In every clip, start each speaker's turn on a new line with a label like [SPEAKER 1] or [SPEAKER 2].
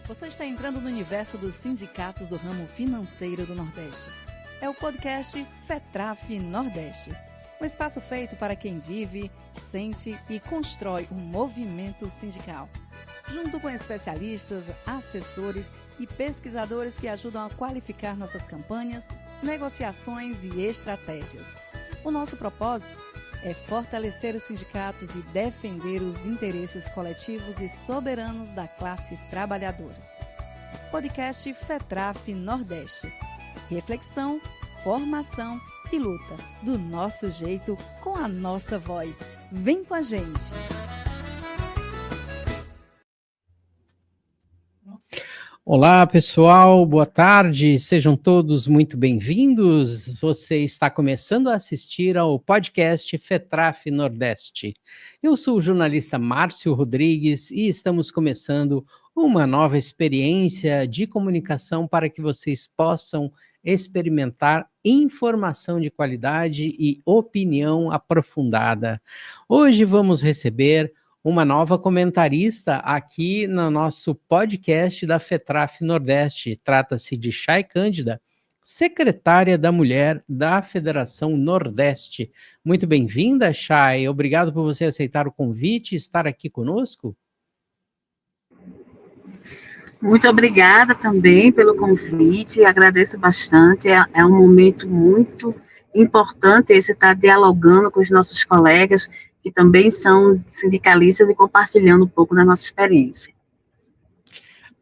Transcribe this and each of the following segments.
[SPEAKER 1] Você está entrando no universo dos sindicatos do ramo financeiro do Nordeste. É o podcast FETRAF Nordeste. Um espaço feito para quem vive, sente e constrói um movimento sindical. Junto com especialistas, assessores e pesquisadores que ajudam a qualificar nossas campanhas, negociações e estratégias. O nosso propósito é fortalecer os sindicatos e defender os interesses coletivos e soberanos da classe trabalhadora. Podcast FETRAF Nordeste. Reflexão, formação e luta, do nosso jeito, com a nossa voz. Vem com a gente!
[SPEAKER 2] Olá, pessoal, boa tarde, sejam todos muito bem-vindos. Você está começando a assistir ao podcast FETRAF Nordeste. Eu sou o jornalista Márcio Rodrigues e estamos começando uma nova experiência de comunicação para que vocês possam experimentar informação de qualidade e opinião aprofundada. Hoje vamos receber uma nova comentarista aqui no nosso podcast da FETRAF Nordeste. Trata-se de Chay Cândida, secretária da Mulher da Federação Nordeste. Muito bem-vinda, Chay. Obrigado por você aceitar o convite e estar aqui conosco.
[SPEAKER 3] Muito obrigada também pelo convite, agradeço bastante, é um momento muito importante esse estar dialogando com os nossos colegas, que também são sindicalistas, e compartilhando um pouco da nossa experiência.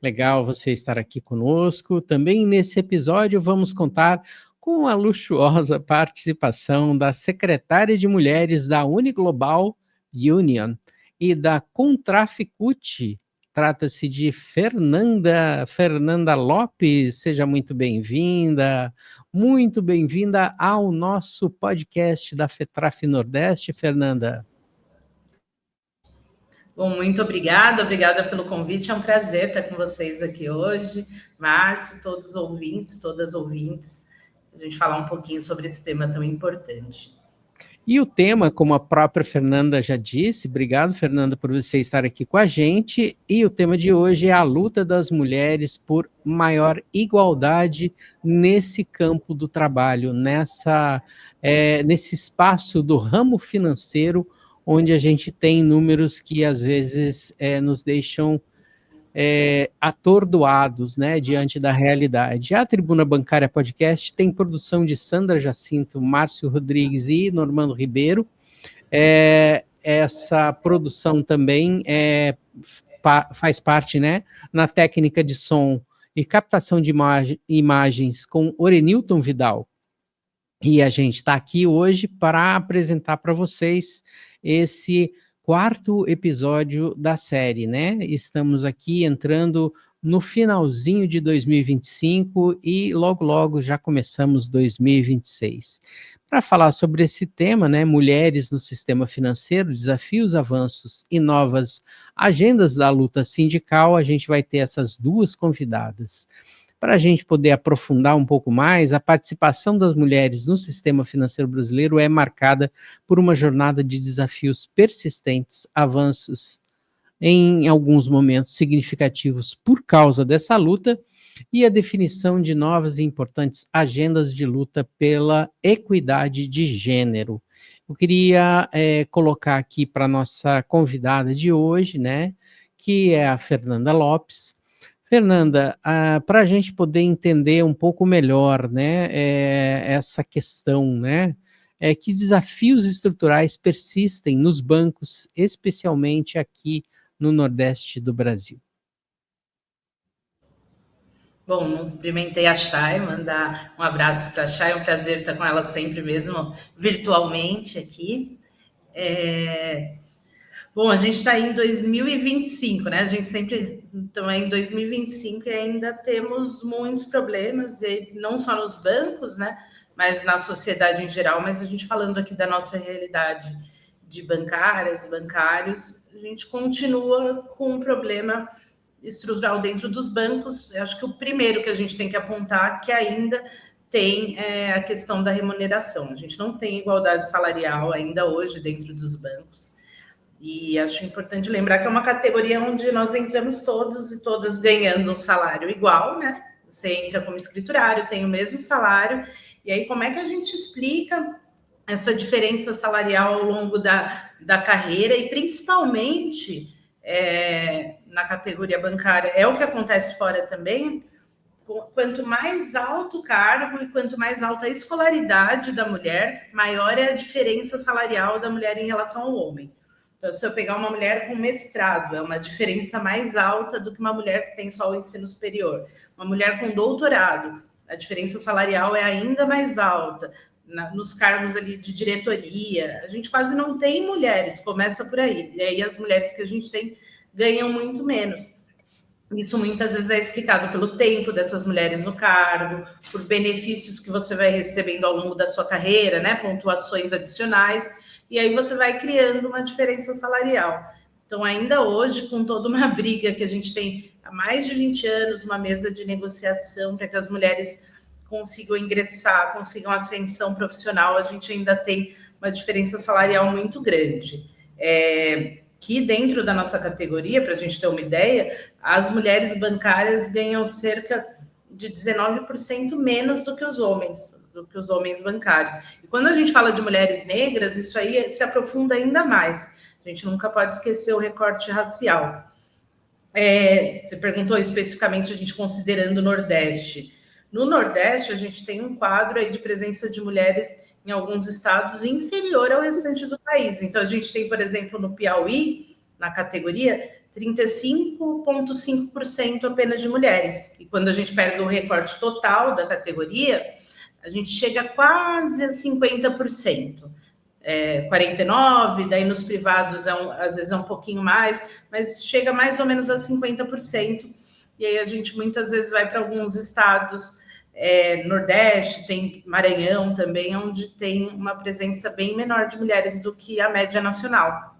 [SPEAKER 2] Legal você estar aqui conosco. Também nesse episódio vamos contar com a luxuosa participação da secretária de Mulheres da Uniglobal Union e da Contraficute. Trata-se de Fernanda Lopes. Seja muito bem-vinda ao nosso podcast da FETRAF Nordeste, Fernanda.
[SPEAKER 4] Bom, muito obrigada pelo convite, é um prazer estar com vocês aqui hoje, Márcio, todos os ouvintes, todas as ouvintes, a gente falar um pouquinho sobre esse tema tão importante.
[SPEAKER 2] E o tema, como a própria Fernanda já disse, obrigado, Fernanda, por você estar aqui com a gente, e o tema de hoje é a luta das mulheres por maior igualdade nesse campo do trabalho, nesse espaço do ramo financeiro, onde a gente tem números que às vezes nos deixam atordoados, né, diante da realidade. A Tribuna Bancária Podcast tem produção de Sandra Jacinto, Márcio Rodrigues e Normando Ribeiro. Essa produção também faz parte, né, na técnica de som e captação de imagens com Orenilton Vidal. E a gente está aqui hoje para apresentar para vocês esse quarto episódio da série, né? Estamos aqui entrando no finalzinho de 2025 e logo já começamos 2026. Para falar sobre esse tema, né, mulheres no sistema financeiro, desafios, avanços e novas agendas da luta sindical, a gente vai ter essas duas convidadas. Para a gente poder aprofundar um pouco mais, a participação das mulheres no sistema financeiro brasileiro é marcada por uma jornada de desafios persistentes, avanços em alguns momentos significativos por causa dessa luta e a definição de novas e importantes agendas de luta pela equidade de gênero. Eu queria colocar aqui para a nossa convidada de hoje, né, que é a Fernanda Lopes. Fernanda, para a gente poder entender um pouco melhor, né, essa questão, né, que desafios estruturais persistem nos bancos, especialmente aqui no Nordeste do Brasil?
[SPEAKER 4] Bom, cumprimentei a Chay, mandar um abraço para a Chay, é um prazer estar com ela sempre mesmo, virtualmente aqui. Bom, a gente está em 2025, né? A gente sempre está em 2025 e ainda temos muitos problemas, e não só nos bancos, né? Mas na sociedade em geral. Mas a gente falando aqui da nossa realidade de bancárias e bancários, a gente continua com um problema estrutural dentro dos bancos. Eu acho que o primeiro que a gente tem que apontar que ainda tem a questão da remuneração. A gente não tem igualdade salarial ainda hoje dentro dos bancos. E acho importante lembrar que é uma categoria onde nós entramos todos e todas ganhando um salário igual, né? Você entra como escriturário, tem o mesmo salário, e aí como é que a gente explica essa diferença salarial ao longo da carreira, e principalmente na categoria bancária, é o que acontece fora também, quanto mais alto o cargo e quanto mais alta a escolaridade da mulher, maior é a diferença salarial da mulher em relação ao homem. Então, se eu pegar uma mulher com mestrado, é uma diferença mais alta do que uma mulher que tem só o ensino superior. Uma mulher com doutorado, a diferença salarial é ainda mais alta. Nos cargos ali de diretoria, a gente quase não tem mulheres, começa por aí. E aí as mulheres que a gente tem ganham muito menos. Isso muitas vezes é explicado pelo tempo dessas mulheres no cargo, por benefícios que você vai recebendo ao longo da sua carreira, né? Pontuações adicionais, e aí você vai criando uma diferença salarial. Então, ainda hoje, com toda uma briga que a gente tem há mais de 20 anos, uma mesa de negociação para que as mulheres consigam ingressar, consigam ascensão profissional, a gente ainda tem uma diferença salarial muito grande. Que dentro da nossa categoria, para a gente ter uma ideia, as mulheres bancárias ganham cerca de 19% menos do que os homens bancários. E quando a gente fala de mulheres negras, isso aí se aprofunda ainda mais. A gente nunca pode esquecer o recorte racial. Você perguntou especificamente, a gente considerando o Nordeste. No Nordeste, a gente tem um quadro aí de presença de mulheres em alguns estados inferior ao restante do país. Então, a gente tem, por exemplo, no Piauí, na categoria, 35,5% apenas de mulheres. E quando a gente pega o recorte total da categoria, a gente chega quase a 50%. 49%, daí nos privados às vezes é um pouquinho mais, mas chega mais ou menos a 50%. E aí a gente muitas vezes vai para alguns estados, Nordeste, tem Maranhão também, onde tem uma presença bem menor de mulheres do que a média nacional.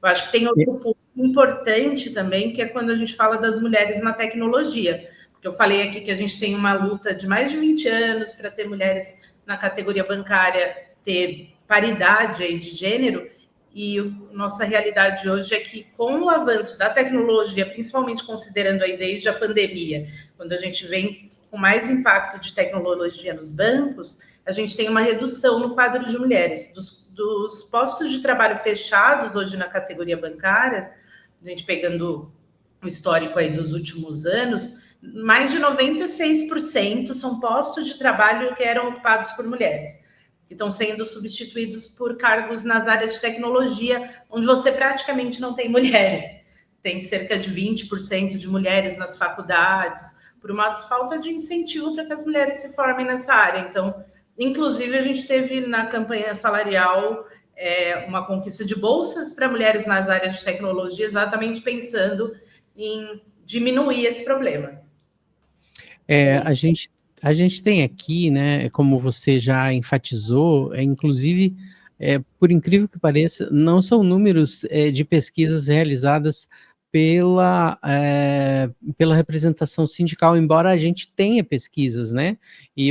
[SPEAKER 4] Eu acho que tem outro ponto importante também, que é quando a gente fala das mulheres na tecnologia. Porque eu falei aqui que a gente tem uma luta de mais de 20 anos para ter mulheres na categoria bancária, ter paridade aí de gênero, e nossa realidade hoje é que, com o avanço da tecnologia, principalmente considerando aí desde a pandemia, quando a gente vem com mais impacto de tecnologia nos bancos, a gente tem uma redução no quadro de mulheres. Dos postos de trabalho fechados hoje na categoria bancária, a gente pegando o histórico aí dos últimos anos, mais de 96% são postos de trabalho que eram ocupados por mulheres, que estão sendo substituídos por cargos nas áreas de tecnologia, onde você praticamente não tem mulheres. Tem cerca de 20% de mulheres nas faculdades, por uma falta de incentivo para que as mulheres se formem nessa área. Então, inclusive, a gente teve na campanha salarial uma conquista de bolsas para mulheres nas áreas de tecnologia, exatamente pensando em diminuir esse problema.
[SPEAKER 2] A gente tem aqui, né, como você já enfatizou, inclusive, por incrível que pareça, não são números de pesquisas realizadas pela representação sindical, embora a gente tenha pesquisas, né? E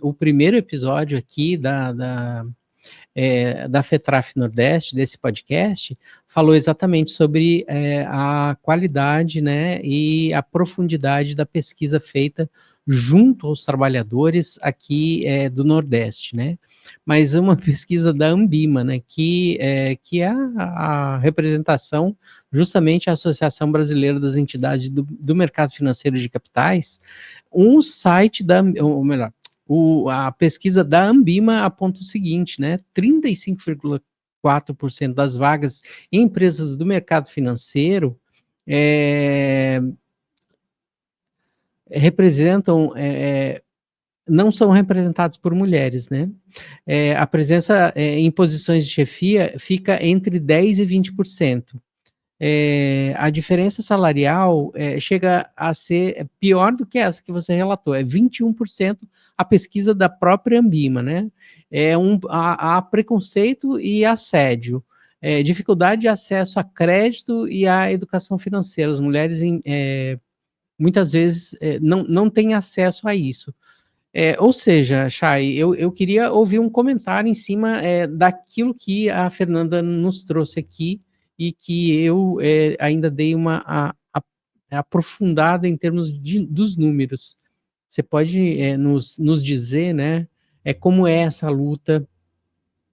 [SPEAKER 2] o primeiro episódio aqui da FETRAF Nordeste, desse podcast, falou exatamente sobre a qualidade, né, e a profundidade da pesquisa feita junto aos trabalhadores aqui do Nordeste, né? Mas uma pesquisa da Ambima, né, que é a representação, justamente a Associação Brasileira das Entidades do Mercado Financeiro de Capitais, um site ou melhor, a pesquisa da Ambima aponta o seguinte, né? 35,4% das vagas em empresas do mercado financeiro não são representados por mulheres, né? A presença em posições de chefia fica entre 10% e 20%. A diferença salarial chega a ser pior do que essa que você relatou, 21% a pesquisa da própria Ambima, né? Há preconceito e assédio, dificuldade de acesso a crédito e à educação financeira. As mulheres muitas vezes não têm acesso a isso. Ou seja, Chay, eu queria ouvir um comentário em cima daquilo que a Fernanda nos trouxe aqui e que eu ainda dei uma aprofundada em termos dos números. Você pode nos dizer, né, como é essa luta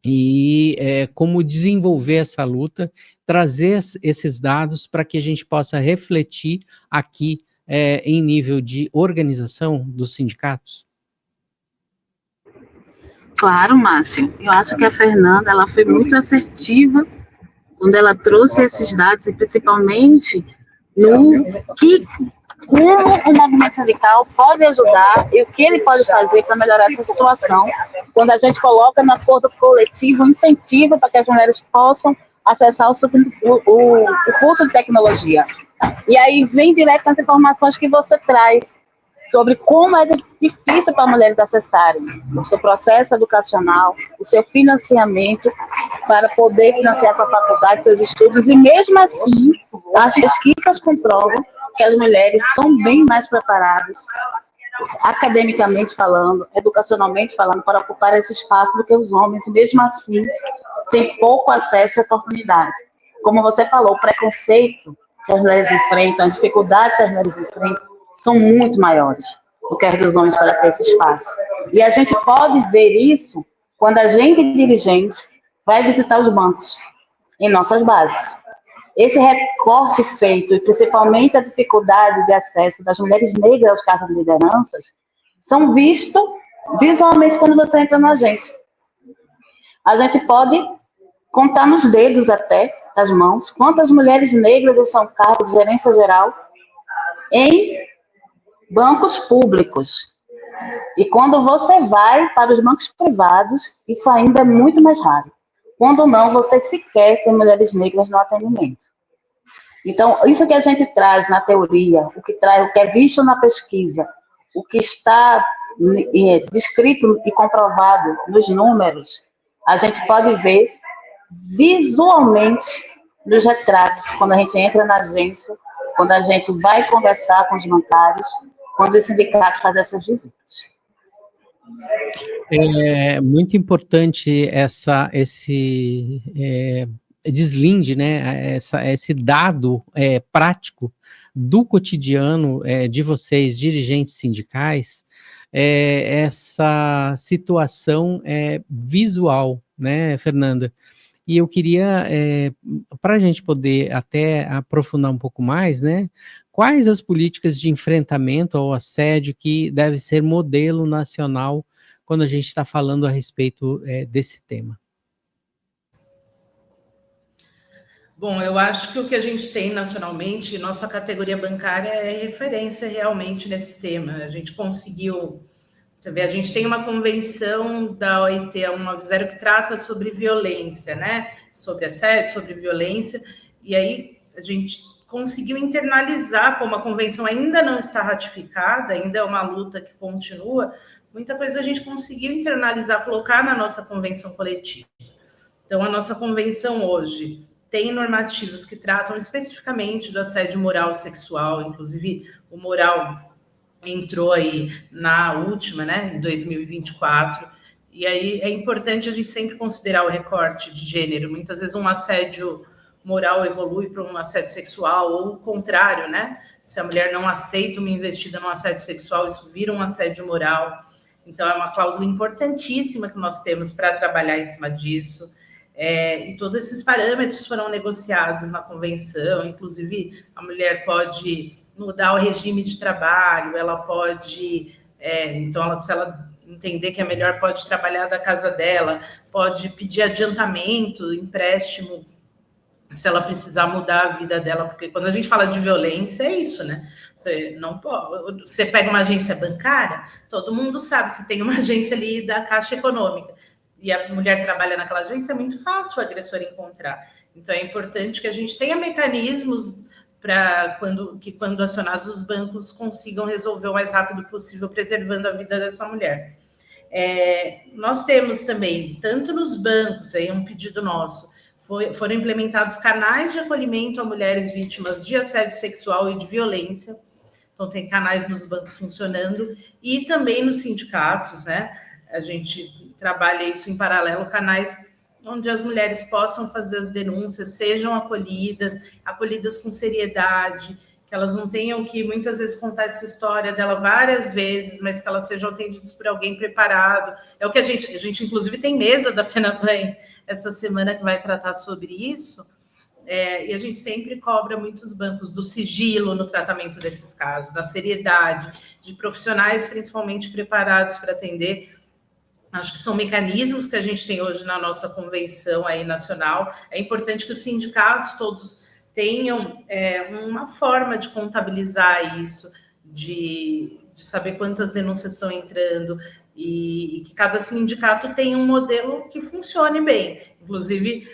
[SPEAKER 2] e como desenvolver essa luta, trazer esses dados para que a gente possa refletir aqui em nível de organização dos sindicatos?
[SPEAKER 3] Claro, Márcio. Eu acho que a Fernanda ela foi muito assertiva quando ela trouxe esses dados, e principalmente no que como o movimento sindical pode ajudar e o que ele pode fazer para melhorar essa situação, quando a gente coloca no acordo coletivo um incentivo para que as mulheres possam acessar o curso de tecnologia. E aí vem direto as informações que você traz sobre como é difícil para mulheres acessarem o seu processo educacional, o seu financiamento para poder financiar sua faculdade, seus estudos, e mesmo assim, as pesquisas comprovam que as mulheres são bem mais preparadas, academicamente falando, educacionalmente falando, para ocupar esse espaço do que os homens, e mesmo assim, têm pouco acesso à oportunidade. Como você falou, o preconceito que as mulheres enfrentam, a dificuldade que as mulheres enfrentam, são muito maiores do que as dos homens para ter esse espaço. E a gente pode ver isso quando a gente, dirigente, vai visitar os bancos em nossas bases. Esse recorte feito, e principalmente a dificuldade de acesso das mulheres negras aos cargos de lideranças, são vistos visualmente quando você entra na agência. A gente pode contar nos dedos até, das mãos, quantas mulheres negras são cargos de gerência geral em bancos públicos. E quando você vai para os bancos privados, isso ainda é muito mais raro. Quando não, você sequer tem mulheres negras no atendimento. Então, isso que a gente traz na teoria, o que é visto na pesquisa, o que está descrito e comprovado nos números, a gente pode ver visualmente nos retratos, quando a gente entra na agência, quando a gente vai conversar com os bancários, quando os sindicatos fazem essas visitas.
[SPEAKER 2] É muito importante esse deslinde, né, esse dado prático do cotidiano de vocês, dirigentes sindicais, essa situação visual, né, Fernanda? E eu queria, para a gente poder até aprofundar um pouco mais, né, quais as políticas de enfrentamento ao assédio que deve ser modelo nacional quando a gente está falando a respeito desse tema?
[SPEAKER 4] Bom, eu acho que o que a gente tem nacionalmente, nossa categoria bancária é referência realmente nesse tema. A gente conseguiu, você vê, a gente tem uma convenção da OIT 190 que trata sobre violência, né? Sobre assédio, sobre violência, e aí a gente conseguiu internalizar, como a convenção ainda não está ratificada, ainda é uma luta que continua, muita coisa a gente conseguiu internalizar, colocar na nossa convenção coletiva. Então, a nossa convenção hoje tem normativos que tratam especificamente do assédio moral sexual, inclusive o moral entrou aí na última, né, em 2024, e aí é importante a gente sempre considerar o recorte de gênero. Muitas vezes um assédio moral evolui para um assédio sexual, ou o contrário, né? Se a mulher não aceita uma investida no assédio sexual, isso vira um assédio moral. Então, é uma cláusula importantíssima que nós temos para trabalhar em cima disso. E todos esses parâmetros foram negociados na convenção, inclusive a mulher pode mudar o regime de trabalho, ela pode, então, se ela entender que é melhor, pode trabalhar da casa dela, pode pedir adiantamento, empréstimo, se ela precisar mudar a vida dela, porque quando a gente fala de violência, é isso, né? Você não pode. Você pega uma agência bancária, todo mundo sabe, se tem uma agência ali da Caixa Econômica e a mulher trabalha naquela agência, é muito fácil o agressor encontrar. Então é importante que a gente tenha mecanismos para quando acionados os bancos consigam resolver o mais rápido possível, preservando a vida dessa mulher. Nós temos também, tanto nos bancos, aí é um pedido nosso, foram implementados canais de acolhimento a mulheres vítimas de assédio sexual e de violência. Então, tem canais nos bancos funcionando e também nos sindicatos, né? A gente trabalha isso em paralelo, canais onde as mulheres possam fazer as denúncias, sejam acolhidas com seriedade, que elas não tenham que, muitas vezes, contar essa história dela várias vezes, mas que elas sejam atendidas por alguém preparado. É o que a gente inclusive, tem mesa da FENABAN essa semana que vai tratar sobre isso, e a gente sempre cobra muitos bancos do sigilo no tratamento desses casos, da seriedade, de profissionais, principalmente, preparados para atender. Acho que são mecanismos que a gente tem hoje na nossa convenção aí nacional. É importante que os sindicatos todos tenham uma forma de contabilizar isso, de saber quantas denúncias estão entrando, e que cada sindicato tenha um modelo que funcione bem. Inclusive,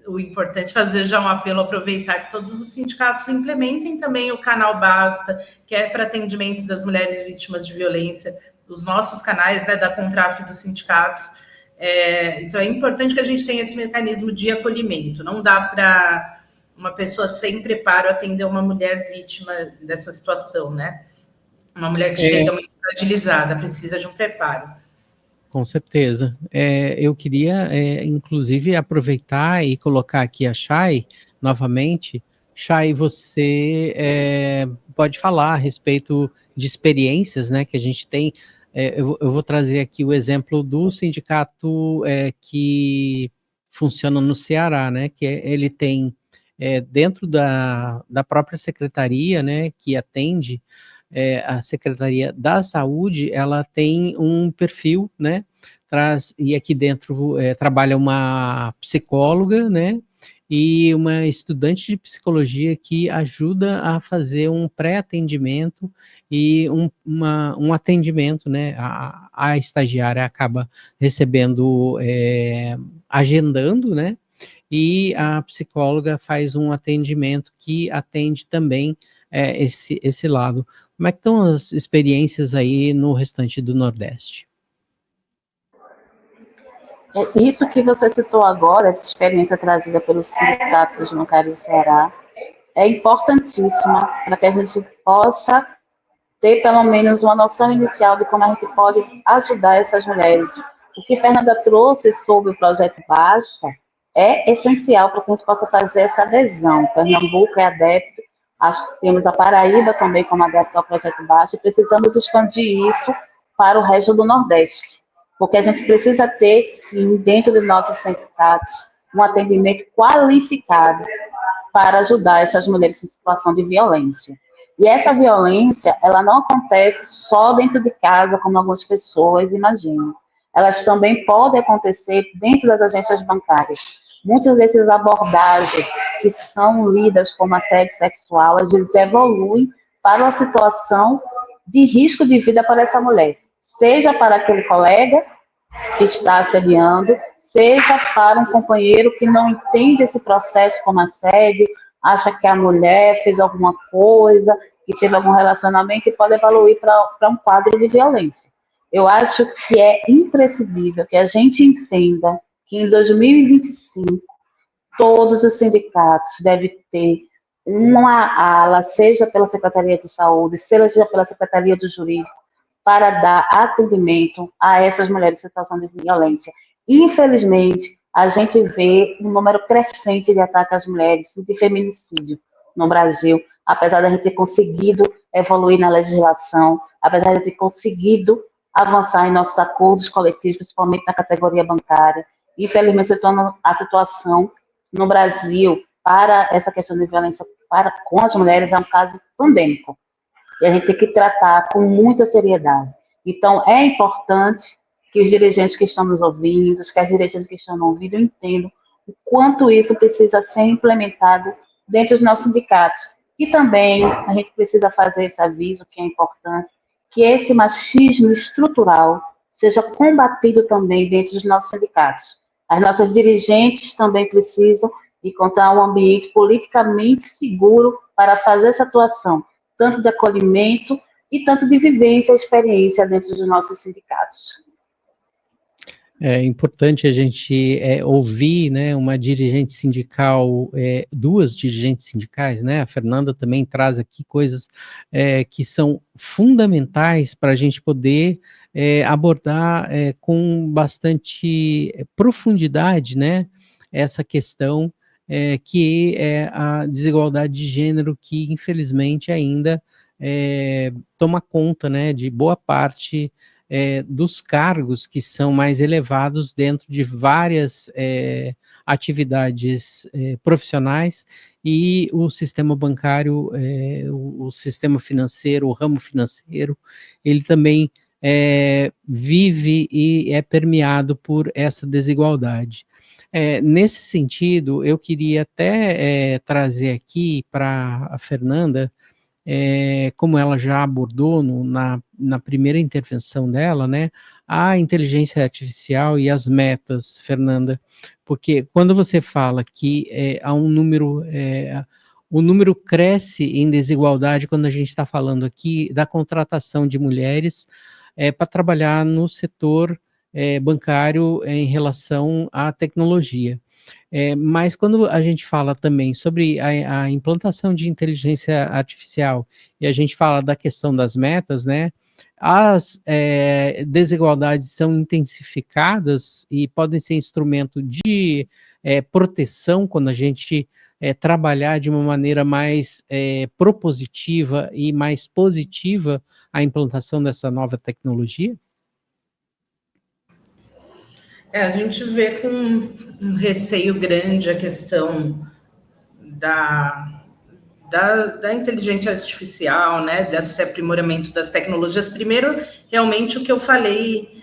[SPEAKER 4] o importante é fazer já um apelo, aproveitar que todos os sindicatos implementem também o canal Basta, que é para atendimento das mulheres vítimas de violência, os nossos canais, né, da Contraf dos sindicatos. Então, é importante que a gente tenha esse mecanismo de acolhimento. Não dá para uma pessoa sem preparo atender uma mulher vítima dessa situação, né? Uma mulher que chega muito fragilizada, precisa de um preparo.
[SPEAKER 2] Com certeza. Eu queria, inclusive, aproveitar e colocar aqui a Chay, novamente. Chay, você pode falar a respeito de experiências, né, que a gente tem. Eu vou trazer aqui o exemplo do sindicato que funciona no Ceará, né, que ele tem, dentro da própria secretaria, né, que atende a Secretaria da Saúde, ela tem um perfil, né, e aqui dentro trabalha uma psicóloga, né, e uma estudante de psicologia que ajuda a fazer um pré-atendimento e um atendimento, né, a estagiária acaba recebendo, agendando, né, e a psicóloga faz um atendimento que atende também esse lado. Como é que estão as experiências aí no restante do Nordeste?
[SPEAKER 3] Isso que você citou agora, essa experiência trazida pelos sindicatos no Caribe do Ceará, é importantíssima para que a gente possa ter pelo menos uma noção inicial de como a gente pode ajudar essas mulheres. O que Fernanda trouxe sobre o projeto Basta é essencial para que a gente possa fazer essa adesão. Pernambuco é adepto, acho que temos a Paraíba também como adepto ao projeto Basta, e precisamos expandir isso para o resto do Nordeste, porque a gente precisa ter, sim, dentro dos nossos sindicatos, um atendimento qualificado para ajudar essas mulheres em situação de violência. E essa violência, ela não acontece só dentro de casa, como algumas pessoas imaginam. Elas também podem acontecer dentro das agências bancárias. Muitas dessas abordagens que são lidas como assédio sexual, às vezes evoluem para uma situação de risco de vida para essa mulher, seja para aquele colega que está assediando, seja para um companheiro que não entende esse processo como assédio, acha que a mulher fez alguma coisa, que teve algum relacionamento e pode evoluir para um quadro de violência. Eu acho que é imprescindível que a gente entenda que em 2025 todos os sindicatos devem ter uma ala, seja pela Secretaria de Saúde, seja pela Secretaria do Jurídico, para dar atendimento a essas mulheres em situação de violência. Infelizmente, a gente vê um número crescente de ataques às mulheres, de feminicídio no Brasil, apesar de a gente ter conseguido evoluir na legislação, apesar de a gente ter conseguido avançar em nossos acordos coletivos, principalmente na categoria bancária. Infelizmente, a situação no Brasil para essa questão de violência com as mulheres é um caso pandêmico. E a gente tem que tratar com muita seriedade. Então, é importante que os dirigentes que estão nos ouvindo, que as dirigentes que estão nos ouvindo, entendam o quanto isso precisa ser implementado dentro dos nossos sindicatos. E também a gente precisa fazer esse aviso, que é importante, que esse machismo estrutural seja combatido também dentro dos nossos sindicatos. As nossas dirigentes também precisam encontrar um ambiente politicamente seguro para fazer essa atuação, tanto de acolhimento e tanto de vivência e experiência dentro dos nossos sindicatos.
[SPEAKER 2] É importante a gente ouvir, né, uma dirigente sindical, duas dirigentes sindicais, né? A Fernanda também traz aqui coisas que são fundamentais para a gente poder abordar com bastante profundidade, né, essa questão que é a desigualdade de gênero, que infelizmente ainda toma conta, né, de boa parte dos cargos que são mais elevados dentro de várias atividades profissionais, e o sistema bancário, o sistema financeiro, o ramo financeiro, ele também vive e é permeado por essa desigualdade. Nesse sentido, eu queria até trazer aqui para a Fernanda, como ela já abordou na primeira intervenção dela, né, a inteligência artificial e as metas, Fernanda, porque quando você fala que há um número, o número cresce em desigualdade quando a gente está falando aqui da contratação de mulheres para trabalhar no setor bancário em relação à tecnologia. Mas quando a gente fala também sobre a implantação de inteligência artificial e a gente fala da questão das metas, né, as desigualdades são intensificadas e podem ser instrumento de proteção quando a gente trabalhar de uma maneira mais propositiva e mais positiva a implantação dessa nova tecnologia?
[SPEAKER 4] A gente vê com um receio grande a questão da inteligência artificial, né, desse aprimoramento das tecnologias. Primeiro, realmente, o que eu falei,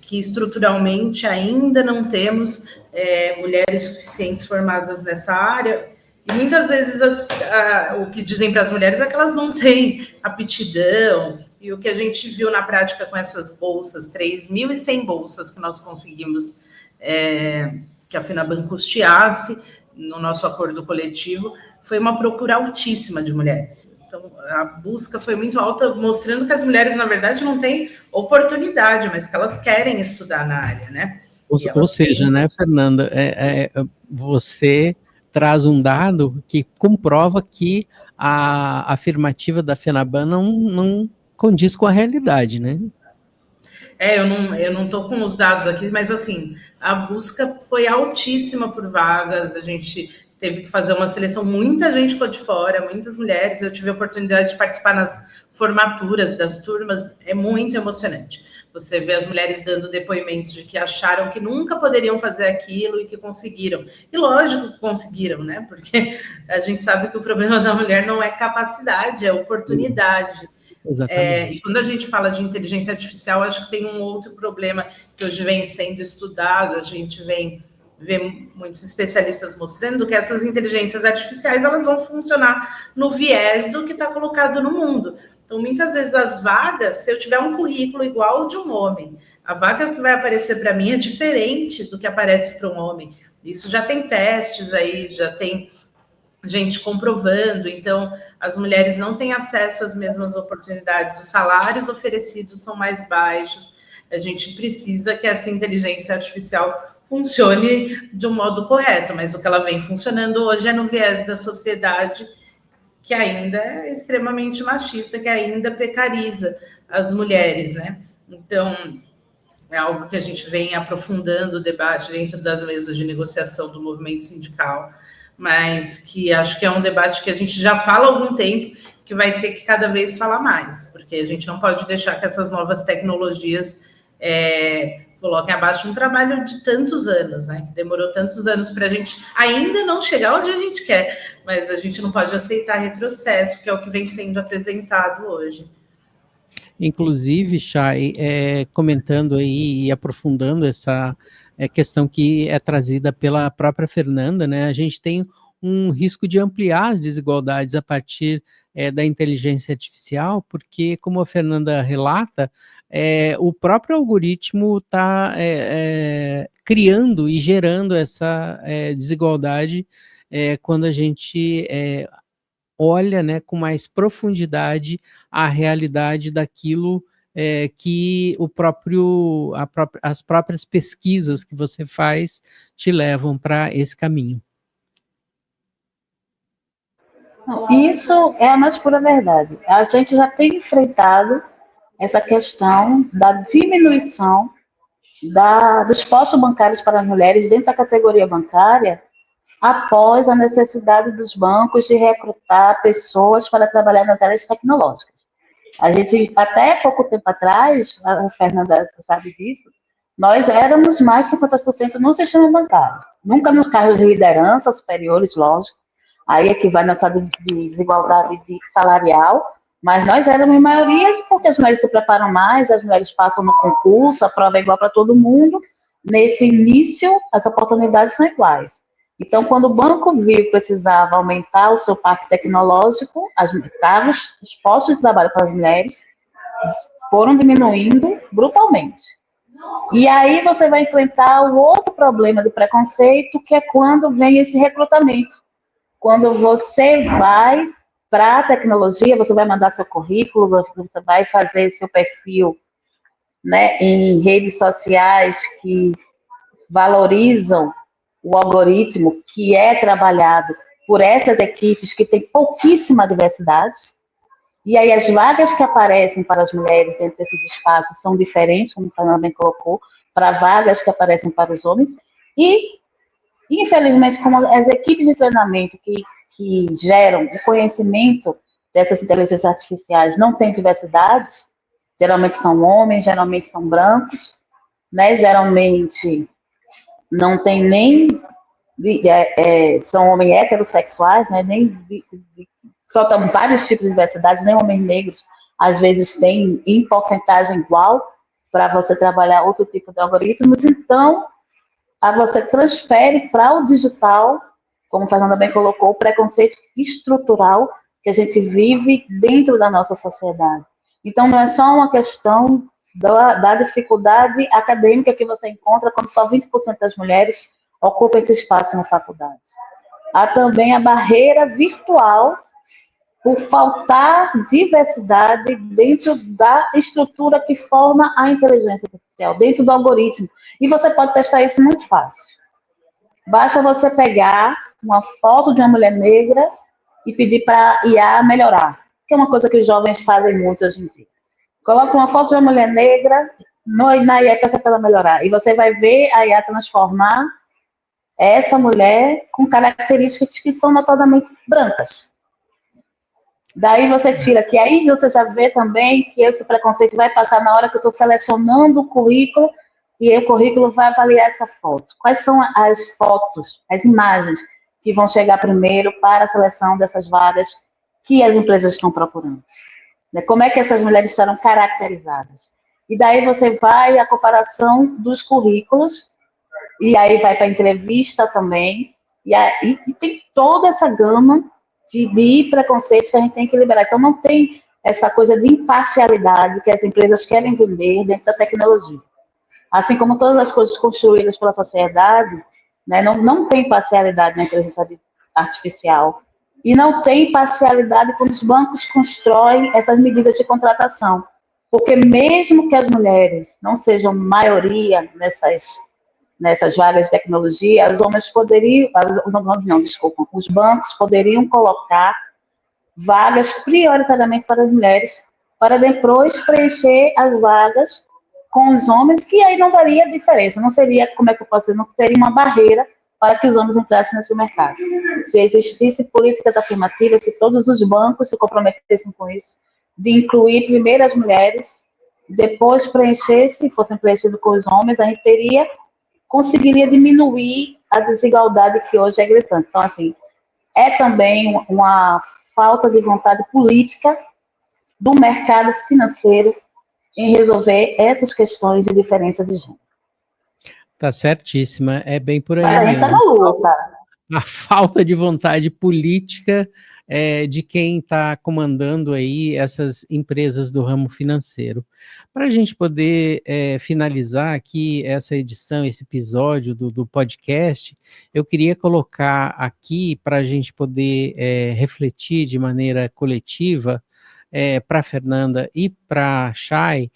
[SPEAKER 4] que estruturalmente ainda não temos mulheres suficientes formadas nessa área, e muitas vezes o que dizem para as mulheres é que elas não têm aptidão, e o que a gente viu na prática com essas bolsas, 3.100 bolsas que nós conseguimos que a FENABAN custeasse no nosso acordo coletivo, foi uma procura altíssima de mulheres. Então, a busca foi muito alta, mostrando que as mulheres, na verdade, não têm oportunidade, mas que elas querem estudar na área, né?
[SPEAKER 2] Ou seja, né, Fernanda, você traz um dado que comprova que a afirmativa da FENABAN não condiz com a realidade, né?
[SPEAKER 4] Eu não estou com os dados aqui, mas assim, a busca foi altíssima por vagas, a gente teve que fazer uma seleção, muita gente ficou de fora, muitas mulheres, eu tive a oportunidade de participar nas formaturas das turmas, é muito emocionante. Você vê as mulheres dando depoimentos de que acharam que nunca poderiam fazer aquilo e que conseguiram. E lógico que conseguiram, né? Porque a gente sabe que o problema da mulher não é capacidade, é oportunidade. E quando a gente fala de inteligência artificial, acho que tem um outro problema que hoje vem sendo estudado, a gente vê muitos especialistas mostrando que essas inteligências artificiais elas vão funcionar no viés do que está colocado no mundo. Então, muitas vezes as vagas, se eu tiver um currículo igual ao de um homem, a vaga que vai aparecer para mim é diferente do que aparece para um homem. Isso já tem testes aí, já tem gente comprovando, então as mulheres não têm acesso às mesmas oportunidades, os salários oferecidos são mais baixos, a gente precisa que essa inteligência artificial funcione de um modo correto, mas o que ela vem funcionando hoje é no viés da sociedade que ainda é extremamente machista, que ainda precariza as mulheres, né? Então, é algo que a gente vem aprofundando o debate dentro das mesas de negociação do movimento sindical, mas que acho que é um debate que a gente já fala há algum tempo, que vai ter que cada vez falar mais, porque a gente não pode deixar que essas novas tecnologias coloquem abaixo um trabalho de tantos anos, né? Que demorou tantos anos para a gente ainda não chegar onde a gente quer, mas a gente não pode aceitar retrocesso, que é o que vem sendo apresentado hoje.
[SPEAKER 2] Inclusive, Chay, comentando aí e aprofundando essa questão que é trazida pela própria Fernanda, né? A gente tem um risco de ampliar as desigualdades a partir da inteligência artificial, porque, como a Fernanda relata, o próprio algoritmo está criando e gerando essa desigualdade quando a gente olha, né, com mais profundidade a realidade daquilo que as próprias pesquisas que você faz te levam para esse caminho.
[SPEAKER 3] Isso é a mais pura verdade. A gente já tem enfrentado essa questão da diminuição dos postos bancários para as mulheres dentro da categoria bancária, após a necessidade dos bancos de recrutar pessoas para trabalhar nas áreas tecnológicas. A gente, até pouco tempo atrás, a Fernanda sabe disso, nós éramos mais de 50% no sistema bancário. Nunca nos cargos de liderança superiores, lógico. Aí é que vai nessa desigualdade salarial, mas nós éramos maioria porque as mulheres se preparam mais, as mulheres passam no concurso, a prova é igual para todo mundo. Nesse início, as oportunidades são iguais. Então, quando o banco viu que precisava aumentar o seu parque tecnológico, os postos de trabalho para as mulheres foram diminuindo brutalmente. E aí você vai enfrentar o outro problema do preconceito, que é quando vem esse recrutamento. Quando você vai para a tecnologia, você vai mandar seu currículo, você vai fazer seu perfil, né, em redes sociais que valorizam o algoritmo que é trabalhado por essas equipes que têm pouquíssima diversidade. E aí as vagas que aparecem para as mulheres dentro desses espaços são diferentes, como o Fernando bem colocou, para vagas que aparecem para os homens. E, infelizmente, como as equipes de treinamento que geram o conhecimento dessas inteligências artificiais não têm diversidade, geralmente são homens, geralmente são brancos, né? Geralmente não tem nem são homens heterossexuais, né? Só tem vários tipos de diversidade, nem homens negros às vezes tem em porcentagem igual para você trabalhar outro tipo de algoritmos. Então, você transfere para o digital, como a Fernanda bem colocou, o preconceito estrutural que a gente vive dentro da nossa sociedade. Então, não é só uma questão da dificuldade acadêmica que você encontra quando só 20% das mulheres ocupam esse espaço na faculdade. Há também a barreira virtual por faltar diversidade dentro da estrutura que forma a inteligência artificial, dentro do algoritmo. E você pode testar isso muito fácil. Basta você pegar uma foto de uma mulher negra e pedir para a IA melhorar, que é uma coisa que os jovens fazem muito hoje em dia. Coloca uma foto de uma mulher negra na IA para ela melhorar. E você vai ver a IA transformar essa mulher com características que são notadamente brancas. Daí você tira, que aí você já vê também que esse preconceito vai passar na hora que eu estou selecionando o currículo e o currículo vai avaliar essa foto. Quais são as fotos, as imagens que vão chegar primeiro para a seleção dessas vagas que as empresas estão procurando? Como é que essas mulheres estarão caracterizadas? E daí você vai a comparação dos currículos, e aí vai para a entrevista também, e tem toda essa gama de preconceito que a gente tem que liberar. Então, não tem essa coisa de imparcialidade que as empresas querem vender dentro da tecnologia. Assim como todas as coisas construídas pela sociedade, né, não tem parcialidade na inteligência artificial. E não tem parcialidade quando os bancos constroem essas medidas de contratação. Porque mesmo que as mulheres não sejam maioria nessas vagas de tecnologia, os bancos poderiam colocar vagas prioritariamente para as mulheres, para depois preencher as vagas com os homens, que aí não daria diferença, não seria, como é que eu posso dizer, não seria uma barreira para que os homens entrassem nesse mercado. Se existissem políticas afirmativas, se todos os bancos se comprometessem com isso, de incluir primeiro as mulheres, depois preencher, se fossem preenchidos com os homens, a gente conseguiria diminuir a desigualdade que hoje é gritante. Então, assim, é também uma falta de vontade política do mercado financeiro em resolver essas questões de diferença de gênero.
[SPEAKER 2] Tá certíssima, é bem por aí
[SPEAKER 3] mesmo. Tá na luta.
[SPEAKER 2] A falta de vontade política de quem está comandando aí essas empresas do ramo financeiro. Para a gente poder finalizar aqui essa edição, esse episódio do podcast, eu queria colocar aqui para a gente poder refletir de maneira coletiva para a Fernanda e para a Chay,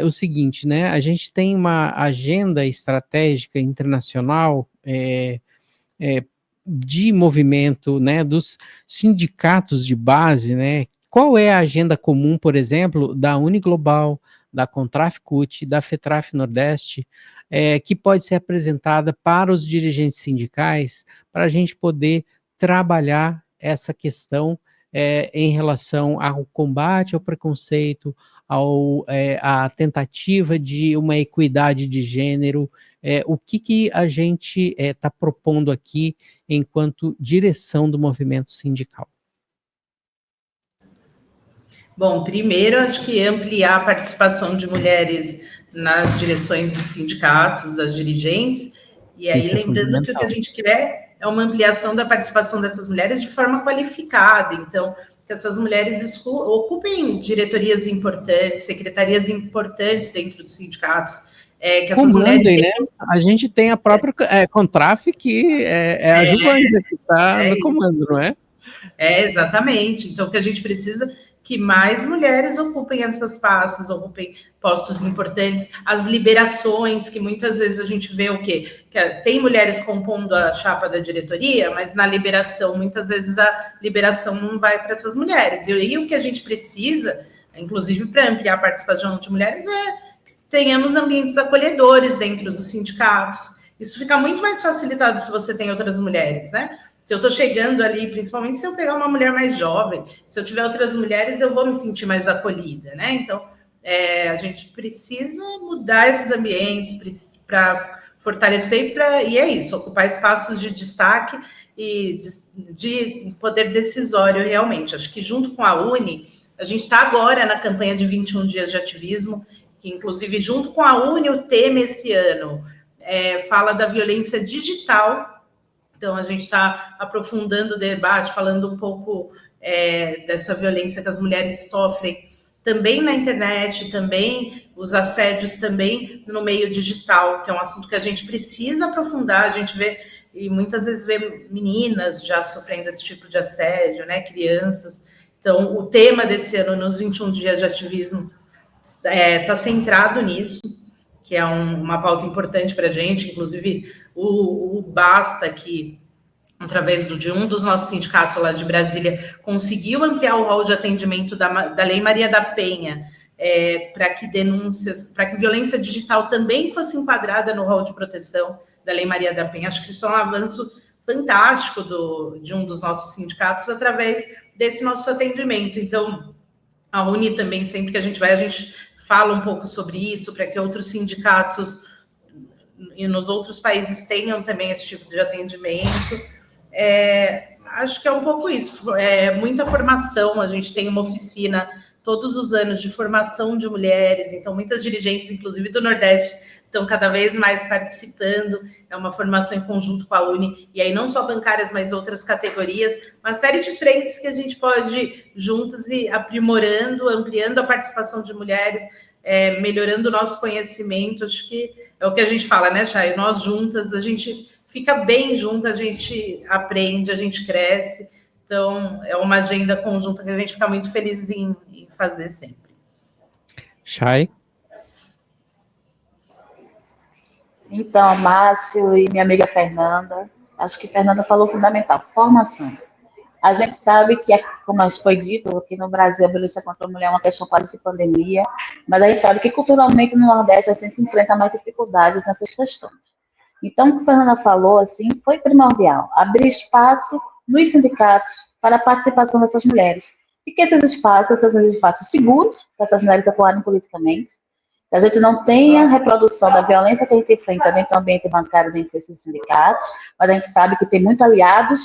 [SPEAKER 2] o seguinte, né? A gente tem uma agenda estratégica internacional de movimento, né, dos sindicatos de base, né? Qual é a agenda comum, por exemplo, da Uniglobal, da Contrafcut, da FETRAF Nordeste, que pode ser apresentada para os dirigentes sindicais, para a gente poder trabalhar essa questão em relação ao combate ao preconceito, à tentativa de uma equidade de gênero, o que a gente está propondo aqui enquanto direção do movimento sindical?
[SPEAKER 4] Bom, primeiro, acho que ampliar a participação de mulheres nas direções dos sindicatos, das dirigentes, e aí lembrando que o que a gente quer é uma ampliação da participação dessas mulheres de forma qualificada, então, que essas mulheres ocupem diretorias importantes, secretarias importantes dentro dos sindicatos, que essas mulheres...
[SPEAKER 2] Né? A gente tem a própria Contraf, que é a Giovânia, que está no comando, não é?
[SPEAKER 4] Exatamente. Então, o que a gente precisa que mais mulheres ocupem essas pastas, ocupem postos importantes, as liberações, que muitas vezes a gente vê o quê? Que tem mulheres compondo a chapa da diretoria, mas na liberação, muitas vezes a liberação não vai para essas mulheres. E o que a gente precisa, inclusive para ampliar a participação de mulheres, que tenhamos ambientes acolhedores dentro dos sindicatos. Isso fica muito mais facilitado se você tem outras mulheres, né? Se eu estou chegando ali, principalmente se eu pegar uma mulher mais jovem, se eu tiver outras mulheres, eu vou me sentir mais acolhida, né? Então, a gente precisa mudar esses ambientes para fortalecer e é isso, ocupar espaços de destaque e de poder decisório realmente. Acho que junto com a UNE, a gente está agora na campanha de 21 dias de ativismo, que inclusive junto com a UNE, o tema esse ano fala da violência digital. Então, a gente está aprofundando o debate, falando um pouco dessa violência que as mulheres sofrem também na internet, também os assédios também no meio digital, que é um assunto que a gente precisa aprofundar. A gente vê, e muitas vezes vê meninas já sofrendo esse tipo de assédio, né, crianças. Então, o tema desse ano, nos 21 dias de ativismo, está centrado nisso, que é uma pauta importante para a gente, inclusive o Basta, que, através de um dos nossos sindicatos lá de Brasília, conseguiu ampliar o rol de atendimento da Lei Maria da Penha, para que para que violência digital também fosse enquadrada no rol de proteção da Lei Maria da Penha. Acho que isso é um avanço fantástico de um dos nossos sindicatos, através desse nosso atendimento. Então, a UNE também, sempre que a gente fala um pouco sobre isso, para que outros sindicatos e nos outros países tenham também esse tipo de atendimento. Acho que é um pouco isso. Muita formação, a gente tem uma oficina todos os anos de formação de mulheres, então muitas dirigentes, inclusive do Nordeste, estão cada vez mais participando. É uma formação em conjunto com a UNE, e aí não só bancárias, mas outras categorias, uma série de frentes que a gente pode ir juntos e aprimorando, ampliando a participação de mulheres, melhorando o nosso conhecimento. Acho que é o que a gente fala, né, Chay? Nós juntas, a gente fica bem junto, a gente aprende, a gente cresce. Então, é uma agenda conjunta que a gente fica muito feliz em fazer sempre.
[SPEAKER 2] Chay?
[SPEAKER 3] Então, Márcio e minha amiga Fernanda, acho que Fernanda falou fundamental, formação. A gente sabe que, como foi dito, aqui no Brasil a violência contra a mulher é uma questão quase de pandemia, mas a gente sabe que culturalmente no Nordeste a gente enfrenta mais dificuldades nessas questões. Então, o que a Fernanda falou, assim, foi primordial, abrir espaço nos sindicatos para a participação dessas mulheres. E que esses espaços sejam espaços seguros para essas mulheres atuarem politicamente, que a gente não tenha reprodução da violência que a gente enfrenta dentro do ambiente bancário, dentro desses sindicatos, mas a gente sabe que tem muitos aliados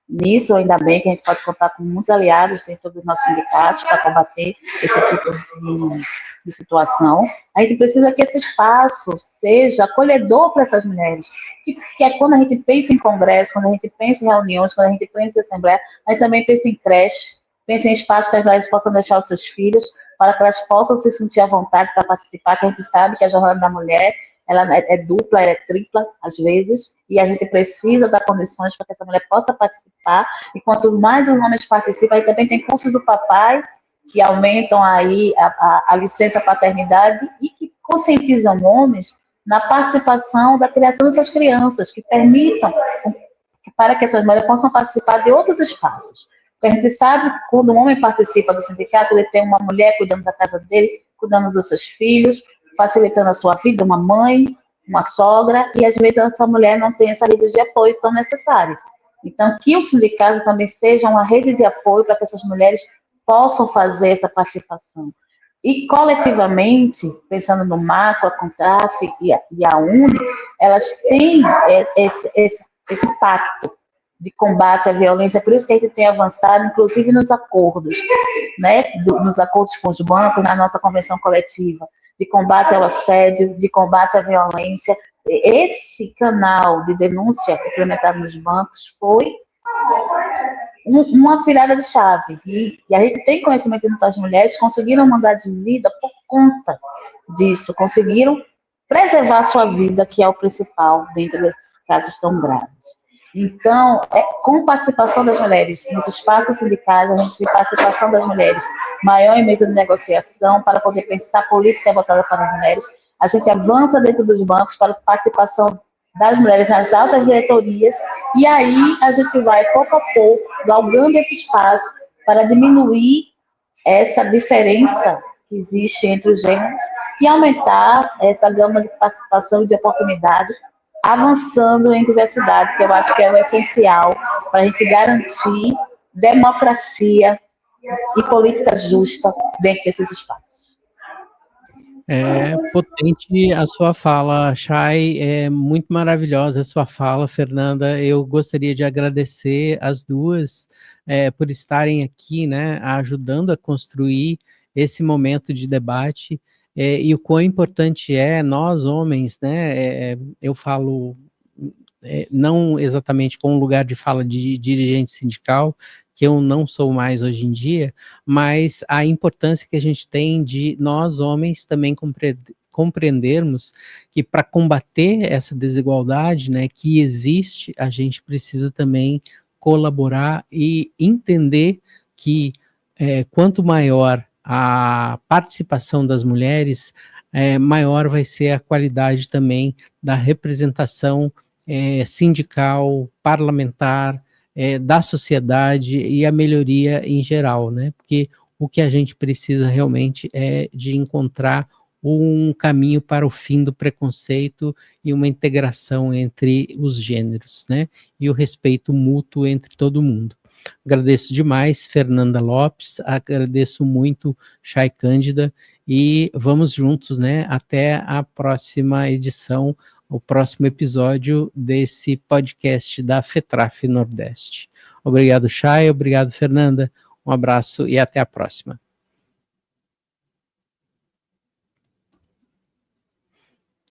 [SPEAKER 3] nisso, ainda bem que a gente pode contar com muitos aliados dentro dos nossos sindicatos para combater esse tipo de situação. A gente precisa que esse espaço seja acolhedor para essas mulheres, que é quando a gente pensa em congresso, quando a gente pensa em reuniões, quando a gente pensa em assembleia, a gente também pensa em creche, pensa em espaços que as mulheres possam deixar os seus filhos, para que elas possam se sentir à vontade para participar, que a gente sabe que a jornada da mulher ela é dupla, é tripla, às vezes, e a gente precisa dar condições para que essa mulher possa participar, e quanto mais os homens participam, aí também tem cursos do papai, que aumentam aí a licença paternidade e que conscientizam homens na participação da criação dessas crianças, que permitam para que essas mulheres possam participar de outros espaços. Porque a gente sabe que quando um homem participa do sindicato, ele tem uma mulher cuidando da casa dele, cuidando dos seus filhos, facilitando a sua vida, uma mãe, uma sogra, e às vezes essa mulher não tem essa rede de apoio tão necessária. Então, que o sindicato também seja uma rede de apoio para que essas mulheres possam fazer essa participação. E, coletivamente, pensando no MACO, a CONTRAF e a UNE, elas têm esse pacto de combate à violência, por isso que a gente tem avançado, inclusive nos acordos, né, nos acordos com os bancos, na nossa convenção coletiva, de combate ao assédio, de combate à violência. Esse canal de denúncia implementado nos bancos foi uma virada de chave. E a gente tem conhecimento de muitas mulheres que conseguiram mudar de vida por conta disso, conseguiram preservar a sua vida, que é o principal dentro desses casos tão graves. Então, com participação das mulheres nos espaços sindicais, a gente tem participação das mulheres maior em mesa de negociação para poder pensar política voltada para as mulheres. A gente avança dentro dos bancos para a participação das mulheres nas altas diretorias, e aí a gente vai, pouco a pouco, galgando esse espaço para diminuir essa diferença que existe entre os gêneros e aumentar essa gama de participação e de oportunidade, avançando em diversidade, que eu acho que é o essencial para a gente garantir democracia e política justa dentro desses espaços.
[SPEAKER 2] É potente a sua fala, Chay, é muito maravilhosa a sua fala, Fernanda. Eu gostaria de agradecer as duas por estarem aqui, né, ajudando a construir esse momento de debate, e o quão importante é nós, homens, né, eu falo não exatamente com um lugar de fala de dirigente sindical, que eu não sou mais hoje em dia, mas a importância que a gente tem de nós, homens, também compreendermos que para combater essa desigualdade, né, que existe, a gente precisa também colaborar e entender que quanto maior a participação das mulheres, maior vai ser a qualidade também da representação sindical, parlamentar, da sociedade e a melhoria em geral, né? Porque o que a gente precisa realmente é de encontrar um caminho para o fim do preconceito e uma integração entre os gêneros, né? E o respeito mútuo entre todo mundo. Agradeço demais, Fernanda Lopes, agradeço muito, Chay Cândida, e vamos juntos, né? Até a próxima edição, o próximo episódio desse podcast da FETRAF Nordeste. Obrigado, Chay, obrigado, Fernanda, um abraço e até a próxima.